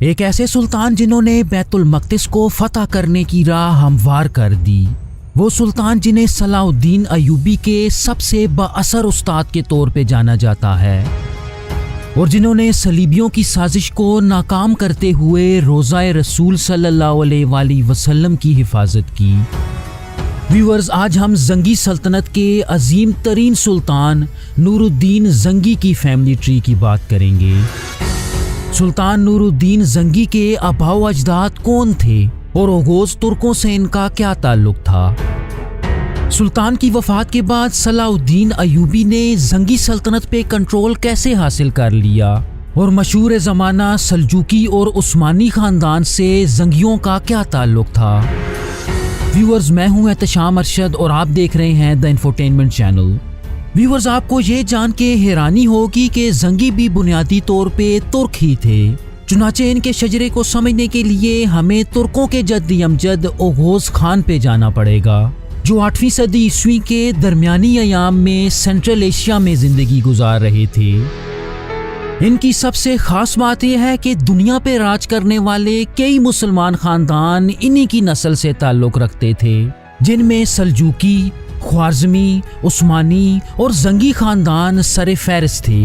ایک ایسے سلطان جنہوں نے بیت المقدس کو فتح کرنے کی راہ ہموار کر دی، وہ سلطان جنہیں صلاح الدین ایوبی کے سب سے با اثر استاد کے طور پہ جانا جاتا ہے، اور جنہوں نے صلیبیوں کی سازش کو ناکام کرتے ہوئے روضہ رسول صلی اللہ علیہ وآلہ وسلم کی حفاظت کی۔ ویورز، آج ہم زنگی سلطنت کے عظیم ترین سلطان نور الدین زنگی کی فیملی ٹری کی بات کریں گے۔ سلطان نور الدین زنگی کے آباء و اجداد کون تھے اور اوغوز ترکوں سے ان کا کیا تعلق تھا؟ سلطان کی وفات کے بعد صلاح الدین ایوبی نے زنگی سلطنت پہ کنٹرول کیسے حاصل کر لیا، اور مشہور زمانہ سلجوقی اور عثمانی خاندان سے زنگیوں کا کیا تعلق تھا؟ ویورز، میں ہوں احتشام ارشد اور آپ دیکھ رہے ہیں دا انفوٹینمنٹ چینل۔ ویورز، آپ کو یہ جان کے حیرانی ہوگی کہ زنگی بھی بنیادی طور پہ ترک ہی تھے، چنانچہ ان کے شجرے کو سمجھنے کے لیے ہمیں ترکوں کے جد امجد اوغوز خان پہ جانا پڑے گا، جو 8ویں صدی عیسوی کے درمیانی ایام میں سینٹرل ایشیا میں زندگی گزار رہے تھے۔ ان کی سب سے خاص بات یہ ہے کہ دنیا پہ راج کرنے والے کئی مسلمان خاندان انہی کی نسل سے تعلق رکھتے تھے، جن میں سلجوقی، خوارزمی، عثمانی اور زنگی خاندان سر فہرست تھے۔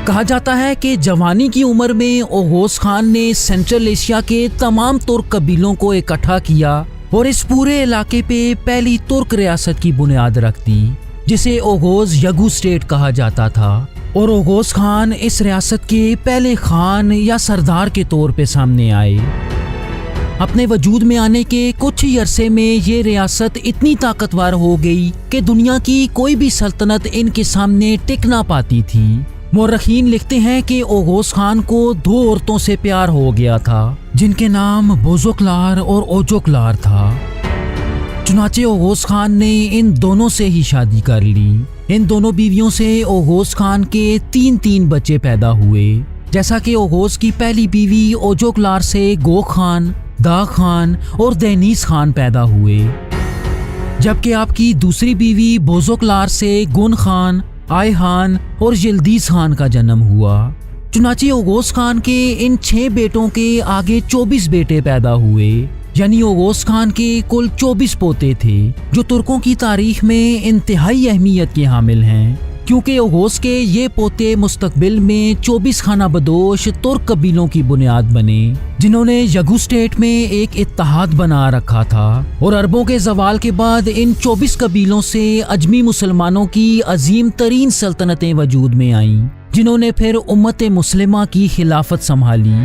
کہا جاتا ہے کہ جوانی کی عمر میں اوغوز خان نے سینٹرل ایشیا کے تمام ترک قبیلوں کو اکٹھا کیا اور اس پورے علاقے پہ پہلی ترک ریاست کی بنیاد رکھ دی، جسے اوغوز یگو اسٹیٹ کہا جاتا تھا، اور اوغوز خان اس ریاست کے پہلے خان یا سردار کے طور پہ سامنے آئے۔ اپنے وجود میں آنے کے کچھ ہی عرصے میں یہ ریاست اتنی طاقتور ہو گئی کہ دنیا کی کوئی بھی سلطنت ان کے سامنے ٹک نہ پاتی تھی۔ مورخین لکھتے ہیں کہ اوغوز خان کو 2 عورتوں سے پیار ہو گیا تھا، جن کے نام بوزوکلار اور اوجوکلار تھا۔ چنانچہ اوغوز خان نے ان دونوں سے ہی شادی کر لی۔ ان دونوں بیویوں سے اوغوز خان کے 3 بچے پیدا ہوئے، جیسا کہ اوغوز کی پہلی بیوی اوجوکلار سے گوک خان، دا خان اور دینیس خان پیدا ہوئے، جبکہ آپ کی دوسری بیوی بوزوکلار سے گن خان، آئے خان اور یلدیز خان کا جنم ہوا۔ چنانچہ اوغوز خان کے ان 6 بیٹوں کے آگے 24 بیٹے پیدا ہوئے، یعنی اوغوز خان کے کل 24 پوتے تھے، جو ترکوں کی تاریخ میں انتہائی اہمیت کے حامل ہیں، کیونکہ اوغوز کے یہ پوتے مستقبل میں 24 خانہ بدوش ترک قبیلوں کی بنیاد بنے، جنہوں نے یگو اسٹیٹ میں ایک اتحاد بنا رکھا تھا، اور عربوں کے زوال کے بعد ان 24 قبیلوں سے اجمی مسلمانوں کی عظیم ترین سلطنتیں وجود میں آئیں، جنہوں نے پھر امت مسلمہ کی خلافت سنبھالی۔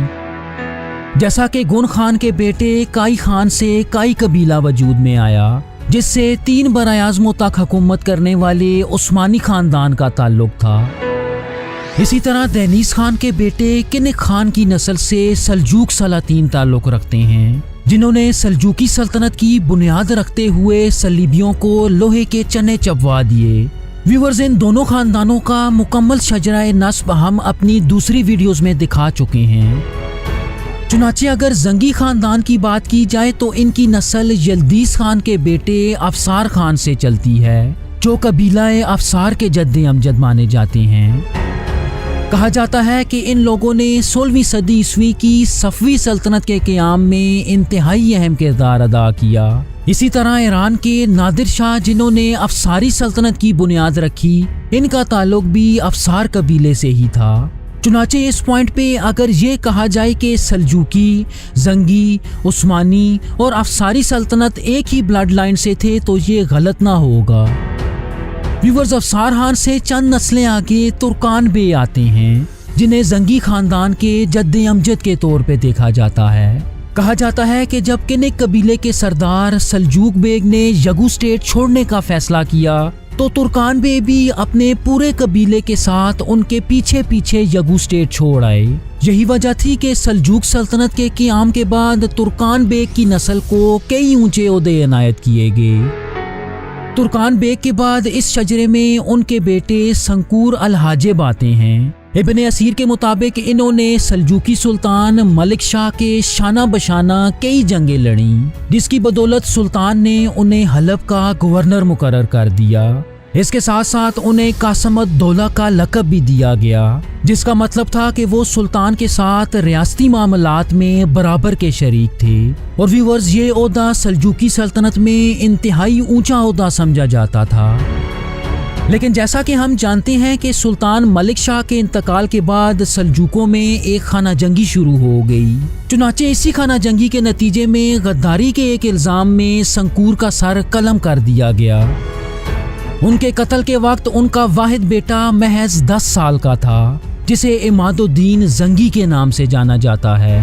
جیسا کہ گن خان کے بیٹے کائی خان سے کائی قبیلہ وجود میں آیا، جس سے 3 برائے اعظموں تک حکومت کرنے والے عثمانی خاندان کا تعلق تھا۔ اسی طرح دینیس خان کے بیٹے کنک خان کی نسل سے سلجوق سلاطین تعلق رکھتے ہیں، جنہوں نے سلجوقی سلطنت کی بنیاد رکھتے ہوئے صلیبیوں کو لوہے کے چنے چبوا دیے۔ ویورز، ان دونوں خاندانوں کا مکمل شجرہ نسب ہم اپنی دوسری ویڈیوز میں دکھا چکے ہیں۔ چنانچہ اگر زنگی خاندان کی بات کی جائے تو ان کی نسل یلدیز خان کے بیٹے افسار خان سے چلتی ہے، جو قبیلہ افسار کے جد امجد مانے جاتے ہیں۔ کہا جاتا ہے کہ ان لوگوں نے 16ویں صدی عیسوی کی صفوی سلطنت کے قیام میں انتہائی اہم کردار ادا کیا۔ اسی طرح ایران کے نادر شاہ، جنہوں نے افساری سلطنت کی بنیاد رکھی، ان کا تعلق بھی افسار قبیلے سے ہی تھا۔ چنانچہ اس پوائنٹ پہ اگر یہ کہا جائے کہ سلجوقی، زنگی، عثمانی اور افساری سلطنت ایک ہی بلڈ لائن سے تھے تو یہ غلط نہ ہوگا۔ ویورز، افسار خان سے چند نسلیں آگے ترکان بے آتے ہیں، جنہیں زنگی خاندان کے جد امجد کے طور پہ دیکھا جاتا ہے۔ کہا جاتا ہے کہ جب کنک قبیلے کے سردار سلجوق بیگ نے یگو اسٹیٹ چھوڑنے کا فیصلہ کیا تو ترکان بے بھی اپنے پورے قبیلے کے ساتھ ان کے پیچھے پیچھے یگو اسٹیٹ چھوڑ آئے۔ یہی وجہ تھی کہ سلجوق سلطنت کے قیام کے بعد ترکان بیگ کی نسل کو کئی اونچے عہدے عنایت کیے گئے۔ ترکان بیگ کے بعد اس شجرے میں ان کے بیٹے سنکور الحاجب آتے ہیں۔ ابن اسیر کے مطابق انہوں نے سلجوقی سلطان ملک شاہ کے شانہ بشانہ کئی جنگیں لڑیں، جس کی بدولت سلطان نے انہیں حلب کا گورنر مقرر کر دیا۔ اس کے ساتھ ساتھ انہیں قاسم الدولہ کا لقب بھی دیا گیا، جس کا مطلب تھا کہ وہ سلطان کے ساتھ ریاستی معاملات میں برابر کے شریک تھے۔ اور ویورز، یہ عہدہ سلجوقی سلطنت میں انتہائی اونچا عہدہ سمجھا جاتا تھا۔ لیکن جیسا کہ ہم جانتے ہیں کہ سلطان ملک شاہ کے انتقال کے بعد سلجوقوں میں ایک خانہ جنگی شروع ہو گئی۔ چنانچہ اسی خانہ جنگی کے نتیجے میں غداری کے ایک الزام میں سنکور کا سر قلم کر دیا گیا۔ ان کے قتل کے وقت ان کا واحد بیٹا محض 10 سال کا تھا، جسے عماد الدین زنگی کے نام سے جانا جاتا ہے۔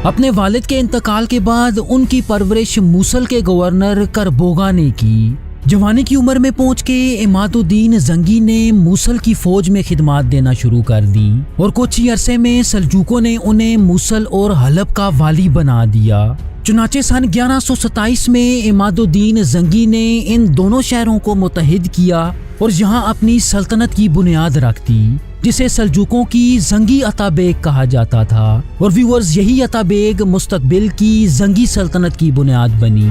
اپنے والد کے انتقال کے بعد ان کی پرورش موصل کے گورنر کربوگا نے کی۔ جوانی کی عمر میں پہنچ کے عماد الدین زنگی نے موصل کی فوج میں خدمات دینا شروع کر دی اور کچھ ہی عرصے میں سلجوقوں نے انہیں موصل اور حلب کا والی بنا دیا۔ چنانچہ سن 1127 میں عماد الدین زنگی نے ان دونوں شہروں کو متحد کیا اور یہاں اپنی سلطنت کی بنیاد رکھ دی، جسے سلجوقوں کی زنگی عطا بیگ کہا جاتا تھا۔ اور ویورز، یہی عطا بیگ مستقبل کی زنگی سلطنت کی بنیاد بنی۔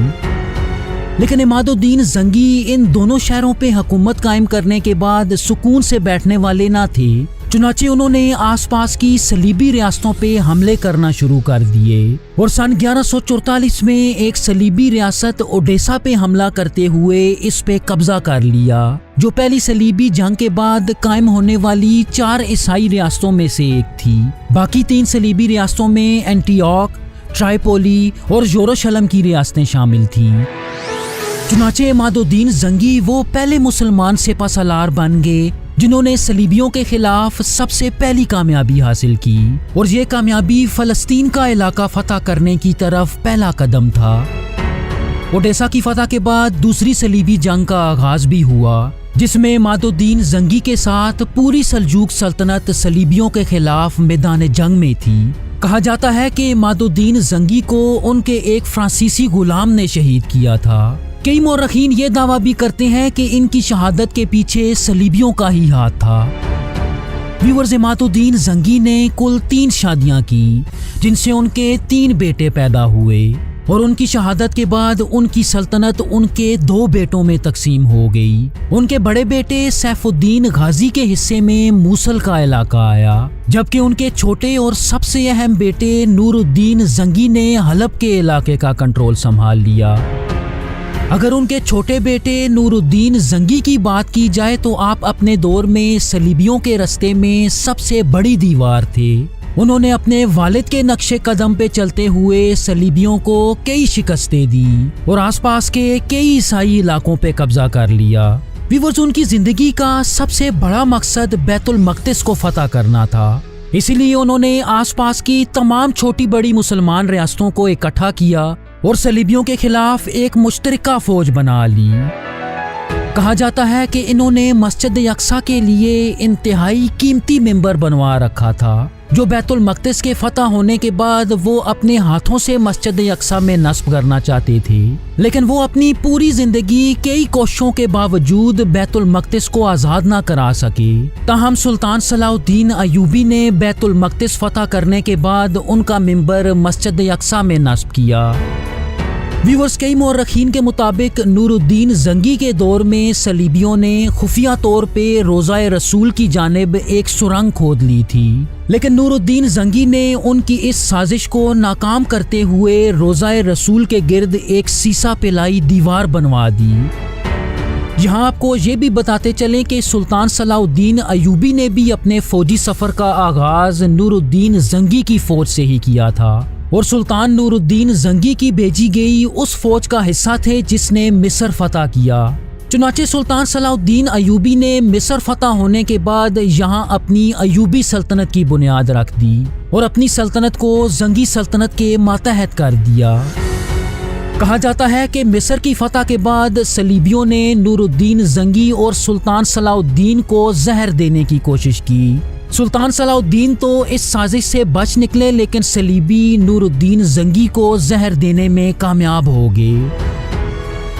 لیکن عماد الدین زنگی ان دونوں شہروں پہ حکومت قائم کرنے کے بعد سکون سے بیٹھنے والے نہ تھے۔ چنانچہ انہوں نے آس پاس کی صلیبی ریاستوں پہ حملے کرنا شروع کر دیے اور سن 1144 میں ایک صلیبی ریاست اوڈیسا پہ حملہ کرتے ہوئے اس پہ قبضہ کر لیا، جو پہلی صلیبی جنگ کے بعد قائم ہونے والی 4 عیسائی ریاستوں میں سے ایک تھی۔ باقی 3 صلیبی ریاستوں میں اینٹیوک، ٹرائپولی اور یروشلم کی ریاستیں شامل تھیں۔ چنانچہ عماد الدین زنگی وہ پہلے مسلمان سپہ سالار بن گئے جنہوں نے صلیبیوں کے خلاف سب سے پہلی کامیابی حاصل کی، اور یہ کامیابی فلسطین کا علاقہ فتح کرنے کی طرف پہلا قدم تھا۔ اوڈیسا کی فتح کے بعد دوسری صلیبی جنگ کا آغاز بھی ہوا، جس میں عماد الدین زنگی کے ساتھ پوری سلجوق سلطنت صلیبیوں کے خلاف میدان جنگ میں تھی۔ کہا جاتا ہے کہ عماد الدین زنگی کو ان کے ایک فرانسیسی غلام نے شہید کیا تھا۔ کئی مورخین یہ دعویٰ بھی کرتے ہیں کہ ان کی شہادت کے پیچھے صلیبیوں کا ہی ہاتھ تھا۔ ویورز، عماد الدین زنگی نے کل 3 شادیاں کی، جن سے ان کے 3 بیٹے پیدا ہوئے، اور ان کی شہادت کے بعد ان کی سلطنت ان کے 2 بیٹوں میں تقسیم ہو گئی۔ ان کے بڑے بیٹے سیف الدین غازی کے حصے میں موصل کا علاقہ آیا، جبکہ ان کے چھوٹے اور سب سے اہم بیٹے نور الدین زنگی نے حلب کے علاقے کا کنٹرول سنبھال لیا۔ اگر ان کے چھوٹے بیٹے نور الدین زنگی کی بات کی جائے تو آپ اپنے دور میں صلیبیوں کے رستے میں سب سے بڑی دیوار تھے۔ انہوں نے اپنے والد کے نقش قدم پہ چلتے ہوئے صلیبیوں کو کئی شکستیں دی اور آس پاس کے کئی عیسائی علاقوں پہ قبضہ کر لیا۔ ویورز، ان کی زندگی کا سب سے بڑا مقصد بیت المقدس کو فتح کرنا تھا، اسی لیے انہوں نے آس پاس کی تمام چھوٹی بڑی مسلمان ریاستوں کو اکٹھا کیا اور صلیبیوں کے خلاف ایک مشترکہ فوج بنا لی۔ کہا جاتا ہے کہ انہوں نے مسجد اقصیٰ کے لیے انتہائی قیمتی ممبر بنوا رکھا تھا، جو بیت المقدس کے فتح ہونے کے بعد وہ اپنے ہاتھوں سے مسجد اقصیٰ میں نصب کرنا چاہتے تھے، لیکن وہ اپنی پوری زندگی کئی کوششوں کے باوجود بیت المقدس کو آزاد نہ کرا سکے۔ تاہم سلطان صلاح الدین ایوبی نے بیت المقدس فتح کرنے کے بعد ان کا ممبر مسجد اقصیٰ میں نصب کیا۔ ویورز، کئی مورخین کے مطابق نور الدین زنگی کے دور میں صلیبیوں نے خفیہ طور پہ روضہ رسول کی جانب ایک سرنگ کھود لی تھی، لیکن نور الدین زنگی نے ان کی اس سازش کو ناکام کرتے ہوئے روضہ رسول کے گرد ایک سیسا پلائی دیوار بنوا دی۔ یہاں آپ کو یہ بھی بتاتے چلیں کہ سلطان صلاح الدین ایوبی نے بھی اپنے فوجی سفر کا آغاز نور الدین زنگی کی فوج سے ہی کیا تھا، اور سلطان نور الدین زنگی کی بھیجی گئی اس فوج کا حصہ تھے جس نے مصر فتح کیا۔ چنانچہ سلطان صلاح الدین ایوبی نے مصر فتح ہونے کے بعد یہاں اپنی ایوبی سلطنت کی بنیاد رکھ دی اور اپنی سلطنت کو زنگی سلطنت کے ماتحت کر دیا۔ کہا جاتا ہے کہ مصر کی فتح کے بعد صلیبیوں نے نور الدین زنگی اور سلطان صلاح الدین کو زہر دینے کی کوشش کی۔ سلطان صلاح الدین تو اس سازش سے بچ نکلے، لیکن صلیبی نور الدین زنگی کو زہر دینے میں کامیاب ہو گئے۔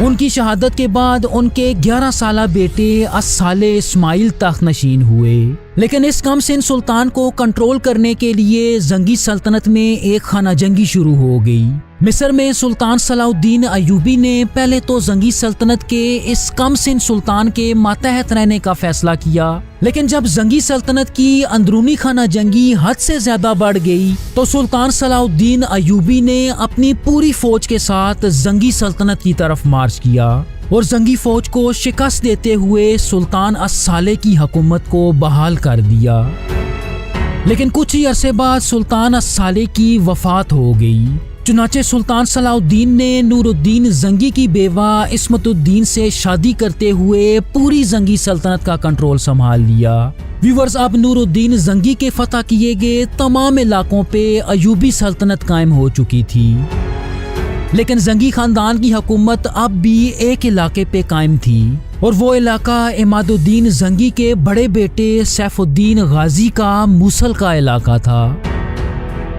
ان کی شہادت کے بعد ان کے 11 سالہ بیٹے الصالح اسماعیل تخت نشین ہوئے۔ لیکن اس کم سن سلطان کو کنٹرول کرنے کے لیے زنگی سلطنت میں ایک خانہ جنگی شروع ہو گئی۔ مصر میں سلطان صلاح الدین ایوبی نے پہلے تو زنگی سلطنت کے اس کم سن سلطان کے ماتحت رہنے کا فیصلہ کیا، لیکن جب زنگی سلطنت کی اندرونی خانہ جنگی حد سے زیادہ بڑھ گئی تو سلطان صلاح الدین ایوبی نے اپنی پوری فوج کے ساتھ زنگی سلطنت کی طرف مارچ کیا اور زنگی فوج کو شکست دیتے ہوئے سلطان الصالح کی حکومت کو بحال کر دیا۔ لیکن کچھ ہی عرصے بعد سلطان الصالح کی وفات ہو گئی، چنانچہ سلطان صلاح الدین نے نور الدین زنگی کی بیوہ عصمت الدین سے شادی کرتے ہوئے پوری زنگی سلطنت کا کنٹرول سنبھال لیا۔ ویورز، اب نور الدین زنگی کے فتح کیے گئے تمام علاقوں پہ ایوبی سلطنت قائم ہو چکی تھی، لیکن زنگی خاندان کی حکومت اب بھی ایک علاقے پہ قائم تھی اور وہ علاقہ عماد الدین زنگی کے بڑے بیٹے سیف الدین غازی کا موصل کا علاقہ تھا۔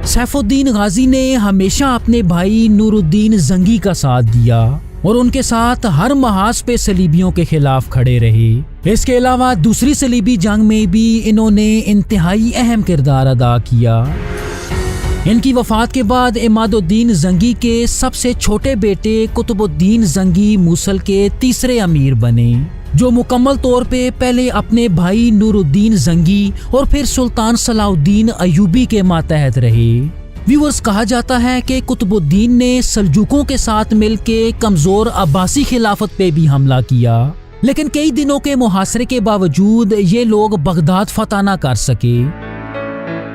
سیف الدین غازی نے ہمیشہ اپنے بھائی نور الدین زنگی کا ساتھ دیا اور ان کے ساتھ ہر محاذ پہ صلیبیوں کے خلاف کھڑے رہے۔ اس کے علاوہ دوسری صلیبی جنگ میں بھی انہوں نے انتہائی اہم کردار ادا کیا۔ ان کی وفات کے بعد عماد الدین زنگی کے سب سے چھوٹے بیٹے قطب الدین زنگی موصل کے تیسرے امیر بنے، جو مکمل طور پہ پہلے اپنے بھائی نور الدین زنگی اور پھر سلطان صلاح الدین ایوبی کے ماتحت رہے۔ ویورز، کہا جاتا ہے کہ قطب الدین نے سلجوقوں کے ساتھ مل کے کمزور عباسی خلافت پہ بھی حملہ کیا، لیکن کئی دنوں کے محاصرے کے باوجود یہ لوگ بغداد فتح نہ کر سکے۔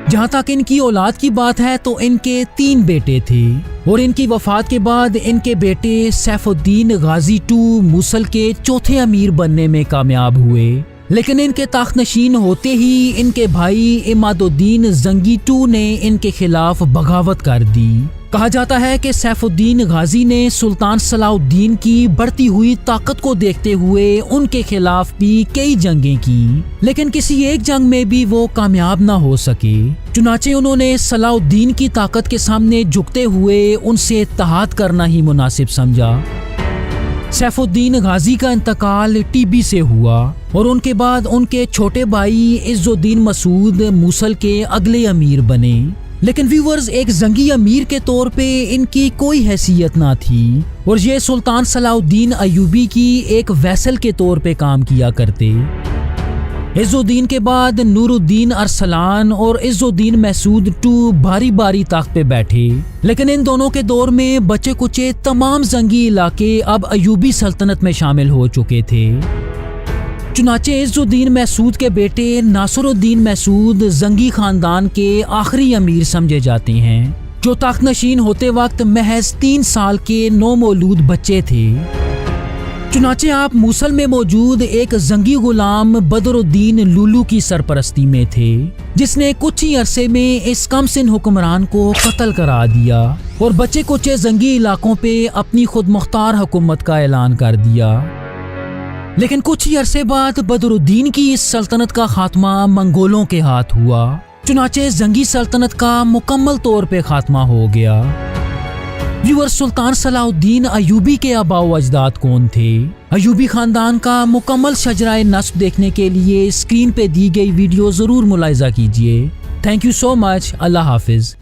جہاں تک ان کی اولاد کی بات ہے تو ان کے 3 بیٹے تھے اور ان کی وفات کے بعد ان کے بیٹے سیف الدین غازی II موصل کے چوتھے امیر بننے میں کامیاب ہوئے، لیکن ان کے تخت نشین ہوتے ہی ان کے بھائی عماد الدین زنگی II نے ان کے خلاف بغاوت کر دی۔ کہا جاتا ہے کہ سیف الدین غازی نے سلطان صلاح الدین کی بڑھتی ہوئی طاقت کو دیکھتے ہوئے ان کے خلاف بھی کئی جنگیں کی، لیکن کسی ایک جنگ میں بھی وہ کامیاب نہ ہو سکے۔ چنانچہ انہوں نے صلاح الدین کی طاقت کے سامنے جھکتے ہوئے ان سے اتحاد کرنا ہی مناسب سمجھا۔ سیف الدین غازی کا انتقال TB سے ہوا اور ان کے بعد ان کے چھوٹے بھائی عز الدین مسعود موصل کے اگلے امیر بنے، لیکن ویورز، ایک زنگی امیر کے طور پہ ان کی کوئی حیثیت نہ تھی اور یہ سلطان صلاح الدین ایوبی کی ایک ویسل کے طور پہ کام کیا کرتے۔ عز الدین کے بعد نور الدین ارسلان اور عز الدین مسعود II باری باری تخت پہ بیٹھے، لیکن ان دونوں کے دور میں بچے کچے تمام زنگی علاقے اب ایوبی سلطنت میں شامل ہو چکے تھے۔ چنانچہ عز الدین مسعود کے بیٹے ناصر الدین مسعود زنگی خاندان کے آخری امیر سمجھے جاتے ہیں، جو تخت نشین ہوتے وقت محض 3 سال کے نومولود بچے تھے۔ چنانچہ آپ موصل میں موجود ایک زنگی غلام بدر الدین لولو کی سرپرستی میں تھے، جس نے کچھ ہی عرصے میں اس کم سن حکمران کو قتل کرا دیا اور بچے کچے زنگی علاقوں پہ اپنی خود مختار حکومت کا اعلان کر دیا۔ لیکن کچھ ہی عرصے بعد بدر الدین کی اس سلطنت کا خاتمہ منگولوں کے ہاتھ ہوا، چنانچہ زنگی سلطنت کا مکمل طور پہ خاتمہ ہو گیا۔ ویورز، سلطان صلاح الدین ایوبی کے آباء و اجداد کون تھے؟ ایوبی خاندان کا مکمل شجرہ نسب دیکھنے کے لیے اسکرین پہ دی گئی ویڈیو ضرور ملاحظہ کیجیے۔ تھینک یو سو مچ۔ اللہ حافظ۔